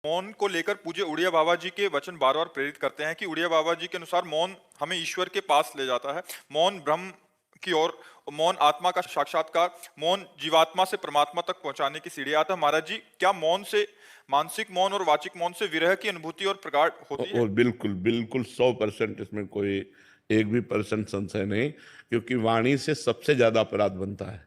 मौन को लेकर पूज्य उड़िया बाबा जी के वचन बार बार प्रेरित करते हैं कि उड़िया बाबा जी के अनुसार मौन हमें ईश्वर के पास ले जाता है। मौन ब्रह्म की ओर, मौन आत्मा का साक्षात्कार, मौन जीवात्मा से परमात्मा तक पहुंचाने की सीढ़ी। आता महाराज जी, क्या मौन से, मानसिक मौन और वाचिक मौन से विरह की अनुभूति और प्रगाढ़ होती है? और बिल्कुल बिल्कुल 100% इसमें कोई एक भी परसेंट संशय नहीं, क्योंकि वाणी से सबसे ज्यादा अपराध बनता है।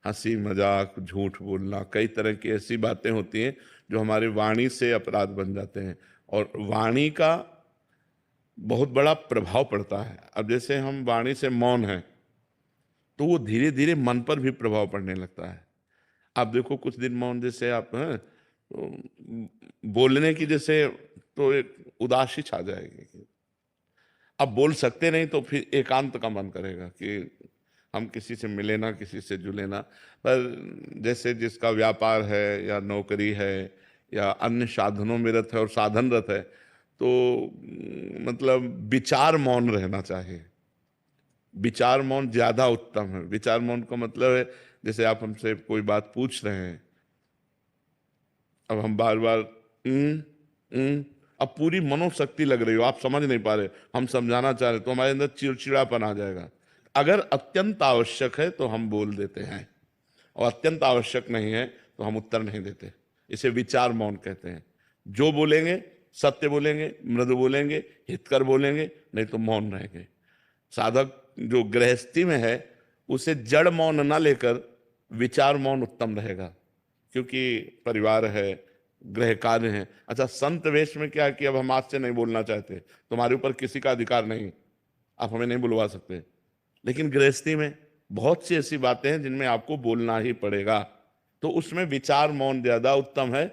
हंसी मजाक, झूठ बोलना, कई तरह की ऐसी बातें होती हैं जो हमारी वाणी से अपराध बन जाते हैं, और वाणी का बहुत बड़ा प्रभाव पड़ता है। अब जैसे हम वाणी से मौन हैं तो वो धीरे धीरे मन पर भी प्रभाव पड़ने लगता है। आप देखो, कुछ दिन मौन जैसे आप हैं तो बोलने की जैसे तो एक उदासी छा जाएगी। अब बोल सकते नहीं तो फिर एकांत का मन करेगा कि हम किसी से मिले ना, किसी से जुले ना। पर जैसे जिसका व्यापार है या नौकरी है या अन्य साधनों में रत है और साधनरत है, तो मतलब विचार मौन रहना चाहिए। विचार मौन ज्यादा उत्तम है। विचार मौन का मतलब है, जैसे आप हमसे कोई बात पूछ रहे हैं, अब हम बार बार अब पूरी मनोशक्ति लग रही हो, आप समझ नहीं पा रहे, हम समझाना चाह रहे तो हमारे अंदर चिड़चिड़ापन आ जाएगा। अगर अत्यंत आवश्यक है तो हम बोल देते हैं, और अत्यंत आवश्यक नहीं है तो हम उत्तर नहीं देते। इसे विचार मौन कहते हैं। जो बोलेंगे सत्य बोलेंगे, मृदु बोलेंगे, हितकर बोलेंगे, नहीं तो मौन रहेंगे। साधक जो गृहस्थी में है उसे जड़ मौन ना लेकर विचार मौन उत्तम रहेगा, क्योंकि परिवार है, गृह कार्य है। अच्छा, संत वेश में क्या कि अब हम आज से नहीं बोलना चाहते, तुम्हारे ऊपर किसी का अधिकार नहीं, आप हमें नहीं बुलवा सकते। लेकिन गृहस्थी में बहुत सी ऐसी बातें हैं जिनमें आपको बोलना ही पड़ेगा, तो उसमें विचार मौन ज्यादा उत्तम है।